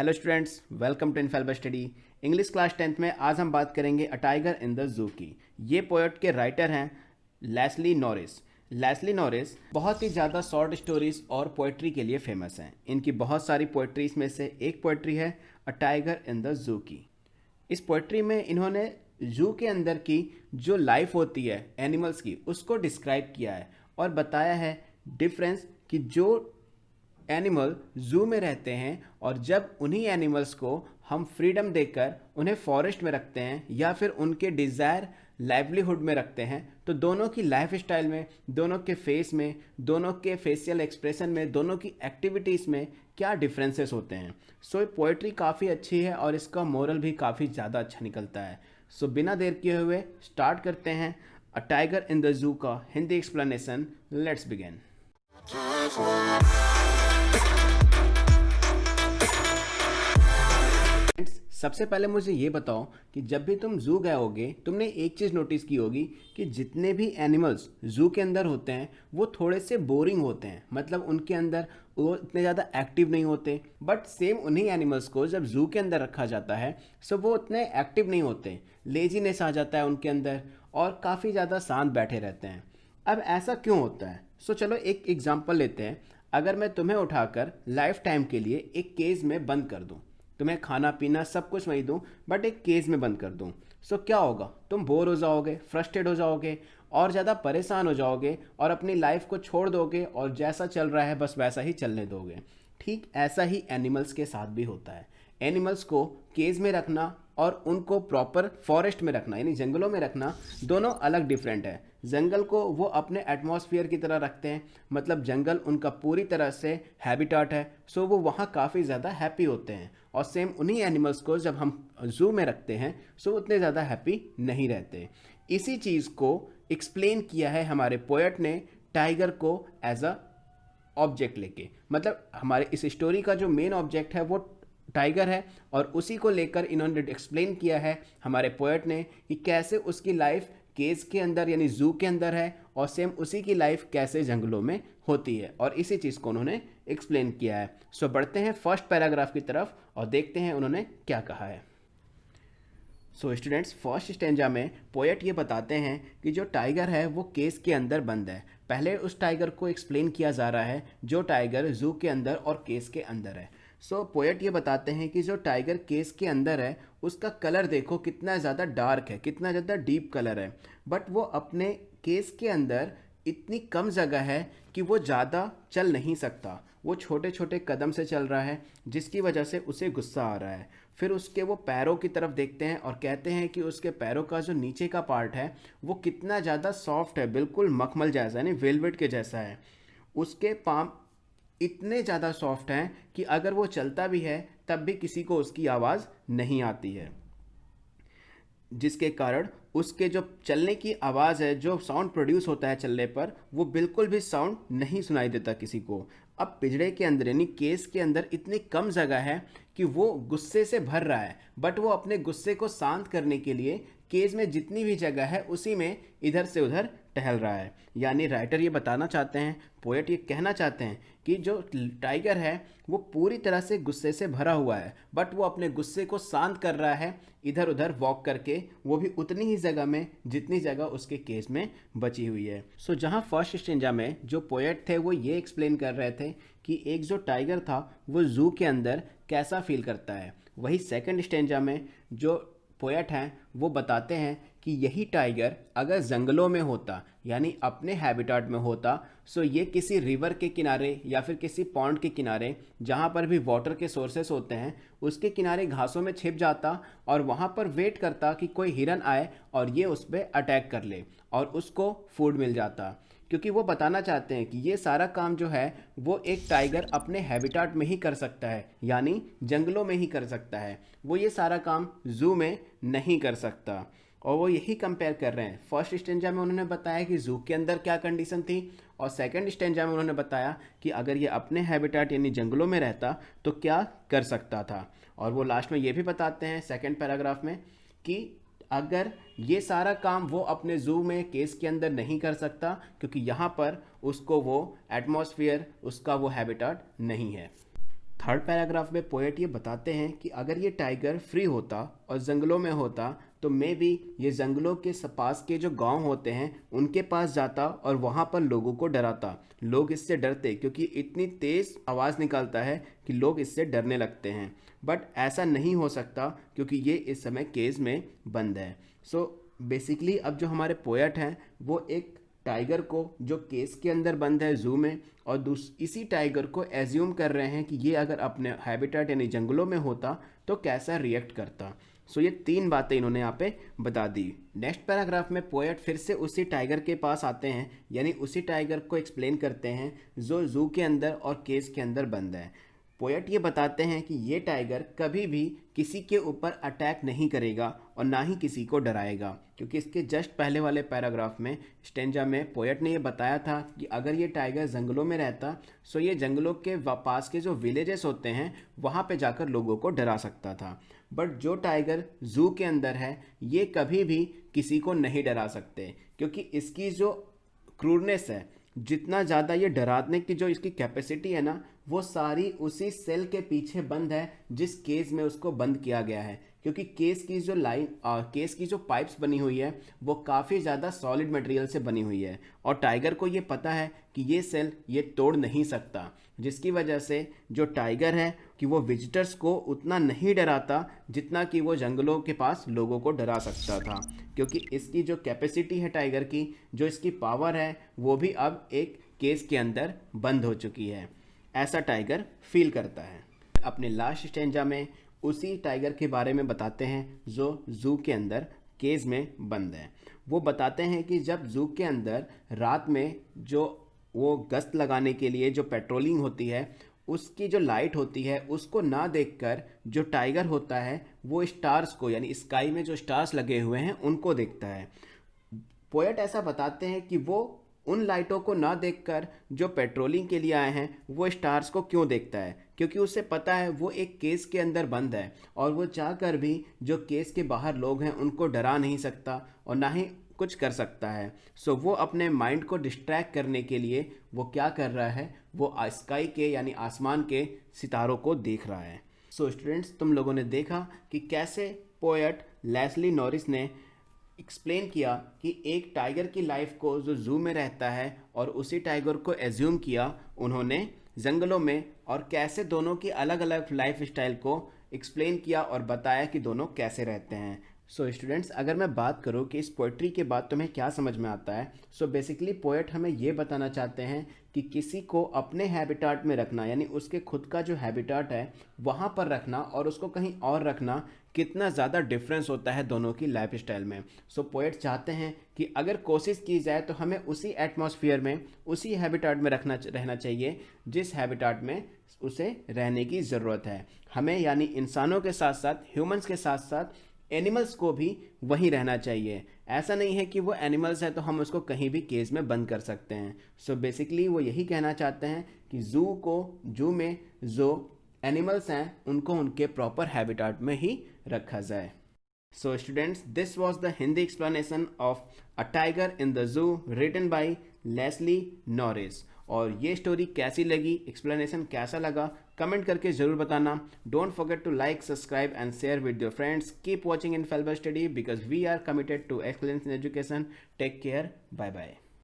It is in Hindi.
Hello students, welcome to infallible study. English class 10th में आज हम बात करेंगे अ टाइगर इन द जू की। ये पोएट के राइटर हैं लेस्ली नॉरिस। लेस्ली नॉरिस बहुत ही ज़्यादा शॉर्ट स्टोरीज और पोइट्री के लिए फेमस हैं। इनकी बहुत सारी पोइट्रीज में से एक पोइट्री है अ टाइगर इन द जू की। इस पोइट्री में इन्होंने जू के अंदर की जो लाइफ होती है एनिमल्स की, उसको डिस्क्राइब किया है और बताया है डिफरेंस कि जो एनिमल जू में रहते हैं और जब उन्हीं एनिमल्स को हम फ्रीडम देकर उन्हें फॉरेस्ट में रखते हैं या फिर उनके डिज़ायर लाइवलीहुड में रखते हैं, तो दोनों की लाइफ स्टाइल में, दोनों के फेस में, दोनों के फेशियल एक्सप्रेशन में, दोनों की एक्टिविटीज़ में क्या डिफरेंसेस होते हैं। सो पोइट्री काफ़ी अच्छी है और इसका मोरल भी काफ़ी ज़्यादा अच्छा निकलता है। सो बिना देर किए हुए स्टार्ट करते हैं अ टाइगर इन द जू का हिंदी एक्सप्लेनेशन। Let's begin. सबसे पहले मुझे ये बताओ कि जब भी तुम जू गए होगे, तुमने एक चीज़ नोटिस की होगी कि जितने भी एनिमल्स जू के अंदर होते हैं वो थोड़े से बोरिंग होते हैं। मतलब उनके अंदर वो इतने ज़्यादा एक्टिव नहीं होते। बट सेम उन्हीं एनिमल्स को जब जू के अंदर रखा जाता है सो वो उतने एक्टिव नहीं होते, लेजीनेस आ जाता है उनके अंदर और काफ़ी ज़्यादा शांत बैठे रहते हैं। अब ऐसा क्यों होता है? सो चलो एक एग्जाम्पल लेते हैं। अगर मैं तुम्हें उठाकर लाइफ टाइम के लिए एक केज में बंद कर दूँ, तुम्हें खाना पीना सब कुछ वही दूं, बट एक केज में बंद कर दूं, सो क्या होगा? तुम बोर हो जाओगे, फ्रस्ट्रेट हो जाओगे और ज़्यादा परेशान हो जाओगे और अपनी लाइफ को छोड़ दोगे और जैसा चल रहा है बस वैसा ही चलने दोगे। ठीक ऐसा ही एनिमल्स के साथ भी होता है। एनिमल्स को केज में रखना और उनको प्रॉपर फॉरेस्ट में रखना यानी जंगलों में रखना, दोनों अलग डिफरेंट है। जंगल को वो अपने एटमॉस्फेयर की तरह रखते हैं, मतलब जंगल उनका पूरी तरह से हैबिटाट है, सो वो वहाँ काफ़ी ज़्यादा हैप्पी होते हैं। और सेम उन्हीं एनिमल्स को जब हम जू में रखते हैं सो उतने ज़्यादा हैप्पी नहीं रहते। इसी चीज़ को एक्सप्लेन किया है हमारे पोएट ने टाइगर को एज अ ऑब्जेक्ट लेके। मतलब हमारे इस स्टोरी का जो मेन ऑब्जेक्ट है वो टाइगर है और उसी को लेकर इन्होंने एक्सप्लेन किया है हमारे पोएट ने कि कैसे उसकी लाइफ केज के अंदर यानी जू के अंदर है और सेम उसी की लाइफ कैसे जंगलों में होती है, और इसी चीज़ को उन्होंने एक्सप्लेन किया है। सो बढ़ते हैं फर्स्ट पैराग्राफ की तरफ और देखते हैं उन्होंने क्या कहा है। सो स्टूडेंट्स, फर्स्ट स्टेंजा में पोएट ये बताते हैं कि जो टाइगर है वो केज के अंदर बंद है। पहले उस टाइगर को एक्सप्लेन किया जा रहा है जो टाइगर जू के अंदर और केज के अंदर है। सो पोएट ये बताते हैं कि जो टाइगर केज के अंदर है उसका कलर देखो कितना ज़्यादा डार्क है, कितना ज़्यादा डीप कलर है। बट वो अपने केज के अंदर इतनी कम जगह है कि वो ज़्यादा चल नहीं सकता। वो छोटे छोटे कदम से चल रहा है जिसकी वजह से उसे गुस्सा आ रहा है। फिर उसके वो पैरों की तरफ देखते हैं और कहते हैं कि उसके पैरों का जो नीचे का पार्ट है वो कितना ज़्यादा सॉफ्ट है, बिल्कुल मखमल जैसा यानी वेलवेट के जैसा है। उसके पाम इतने ज़्यादा सॉफ्ट हैं कि अगर वो चलता भी है तब भी किसी को उसकी आवाज़ नहीं आती है, जिसके कारण उसके जो चलने की आवाज़ है, जो साउंड प्रोड्यूस होता है चलने पर, वो बिल्कुल भी साउंड नहीं सुनाई देता किसी को। अब पिंजरे के अंदर यानी केस के अंदर इतनी कम जगह है कि वो गुस्से से भर रहा है, बट वो अपने गुस्से को शांत करने के लिए केज में जितनी भी जगह है उसी में इधर से उधर टहल रहा है। यानी राइटर ये बताना चाहते हैं, पोएट ये कहना चाहते हैं कि जो टाइगर है वो पूरी तरह से गुस्से से भरा हुआ है, बट वो अपने गुस्से को शांत कर रहा है इधर उधर वॉक करके, वो भी उतनी ही जगह में जितनी जगह उसके केस में बची हुई है। सो जहाँ फर्स्ट स्टेंजा में जो पोएट थे वो ये एक्सप्लेन कर रहे थे कि एक जो टाइगर था वो जू के अंदर कैसा फील करता है, वही सेकंड स्टेंजा में जो पोएट हैं वो बताते हैं कि यही टाइगर अगर जंगलों में होता यानी अपने हैबिटाट में होता, सो ये किसी रिवर के किनारे या फिर किसी पॉन्ड के किनारे जहाँ पर भी वाटर के सोर्सेस होते हैं उसके किनारे घासों में छिप जाता और वहाँ पर वेट करता कि कोई हिरन आए और ये उस पर अटैक कर ले और उसको फूड मिल जाता। क्योंकि वो बताना चाहते हैं कि ये सारा काम जो है वो एक टाइगर अपने हैबिटाट में ही कर सकता है, यानी जंगलों में ही कर सकता है। वो ये सारा काम जू में नहीं कर सकता और वो यही कंपेयर कर रहे हैं। फर्स्ट स्टेंजा में उन्होंने बताया कि जू के अंदर क्या कंडीशन थी और सेकंड स्टेंजा में उन्होंने बताया कि अगर ये अपने हैबिटाट यानी जंगलों में रहता तो क्या कर सकता था। और वो लास्ट में ये भी बताते हैं सेकंड पैराग्राफ में कि अगर ये सारा काम वो अपने जू में केस के अंदर नहीं कर सकता क्योंकि यहाँ पर उसको वो एटमॉस्फेयर, उसका वो हैबिटाट नहीं है। थर्ड पैराग्राफ में पोएट ये बताते हैं कि अगर ये टाइगर फ्री होता और जंगलों में होता तो मे बी ये जंगलों के पास के जो गांव होते हैं उनके पास जाता और वहाँ पर लोगों को डराता। लोग इससे डरते क्योंकि इतनी तेज़ आवाज़ निकालता है कि लोग इससे डरने लगते हैं। बट ऐसा नहीं हो सकता क्योंकि ये इस समय केज में बंद है। सो बेसिकली अब जो हमारे पोएट हैं वो एक टाइगर को जो केस के अंदर बंद है जू में, और इसी टाइगर को एज्यूम कर रहे हैं कि ये अगर अपने हैबिटेट यानी जंगलों में होता तो कैसा रिएक्ट करता। सो ये 3 बातें इन्होंने यहाँ पे बता दी। नेक्स्ट पैराग्राफ में पोएट फिर से उसी टाइगर के पास आते हैं, यानी उसी टाइगर को एक्सप्लेन करते हैं जो जू के अंदर और केस के अंदर बंद है। पोएट ये बताते हैं कि ये टाइगर कभी भी किसी के ऊपर अटैक नहीं करेगा और ना ही किसी को डराएगा, क्योंकि इसके जस्ट पहले वाले पैराग्राफ में स्टेंजा में पोएट ने ये बताया था कि अगर ये टाइगर जंगलों में रहता सो ये जंगलों के पास के जो विलेजेस होते हैं वहाँ पे जाकर लोगों को डरा सकता था। बट जो टाइगर जू के अंदर है ये कभी भी किसी को नहीं डरा सकते, क्योंकि इसकी जो क्रूरनेस है, जितना ज़्यादा ये डराने की जो इसकी कैपेसिटी है ना, वो सारी उसी सेल के पीछे बंद है जिस केज में उसको बंद किया गया है। क्योंकि केस की जो केस की जो पाइप्स बनी हुई है वो काफ़ी ज़्यादा सॉलिड मटेरियल से बनी हुई है और टाइगर को ये पता है कि ये सेल ये तोड़ नहीं सकता, जिसकी वजह से जो टाइगर है कि वो विजिटर्स को उतना नहीं डराता जितना कि वो जंगलों के पास लोगों को डरा सकता था। क्योंकि इसकी जो कैपेसिटी है टाइगर की, जो इसकी पावर है, वो भी अब एक केस के अंदर बंद हो चुकी है, ऐसा टाइगर फील करता है। अपने लास्ट स्टेंजा में उसी टाइगर के बारे में बताते हैं जो जू के अंदर केज में बंद है। वो बताते हैं कि जब जू के अंदर रात में जो वो गश्त लगाने के लिए जो पेट्रोलिंग होती है उसकी जो लाइट होती है उसको ना देखकर जो टाइगर होता है वो स्टार्स को, यानी स्काई में जो स्टार्स लगे हुए हैं उनको देखता है। पोएट ऐसा बताते हैं कि वो उन लाइटों को ना देखकर जो पेट्रोलिंग के लिए आए हैं वो स्टार्स को क्यों देखता है, क्योंकि उसे पता है वो एक केस के अंदर बंद है और वो चाहकर भी जो केस के बाहर लोग हैं उनको डरा नहीं सकता और ना ही कुछ कर सकता है। सो वो अपने माइंड को डिस्ट्रैक्ट करने के लिए वो क्या कर रहा है, वो स्काई के यानी आसमान के सितारों को देख रहा है। सो स्टूडेंट्स, तुम लोगों ने देखा कि कैसे पोएट लेस्ली नॉरिस ने एक्सप्लेन किया कि एक टाइगर की लाइफ को जो जू में रहता है और उसी टाइगर को एज्यूम किया उन्होंने जंगलों में, और कैसे दोनों की अलग अलग लाइफ स्टाइल को एक्सप्लेन किया और बताया कि दोनों कैसे रहते हैं। सो स्टूडेंट्स, अगर मैं बात करूं कि इस पोइट्री के बाद तुम्हें क्या समझ में आता है, सो बेसिकली पोएट हमें ये बताना चाहते हैं कि किसी को अपने हैबिटाट में रखना, यानी उसके खुद का जो हैबिटाट है वहाँ पर रखना और उसको कहीं और रखना, कितना ज़्यादा डिफरेंस होता है दोनों की लाइफ स्टाइल में। सो पोएट चाहते हैं कि अगर कोशिश की जाए तो हमें उसी एटमॉस्फेयर में, उसी हैबिटाट में रहना चाहिए जिस हैबिटाट में उसे रहने की ज़रूरत है। हमें यानी इंसानों के साथ साथ, ह्यूमंस के साथ साथ एनिमल्स को भी वहीं रहना चाहिए। ऐसा नहीं है कि वो एनिमल्स है तो हम उसको कहीं भी केज में बंद कर सकते हैं। सो बेसिकली वो यही कहना चाहते हैं कि जू में जो एनिमल्स हैं उनको उनके प्रॉपर हैबिटाट में ही रखा जाए। So students, this was the Hindi explanation of a tiger in the zoo written by Leslie Norris. और ये स्टोरी कैसी लगी, एक्सप्लेनेशन कैसा लगा, कमेंट करके ज़रूर बताना। Don't forget to like, subscribe and share with your friends. Keep watching Infallible Study because we are committed to excellence in education. Take care, bye bye.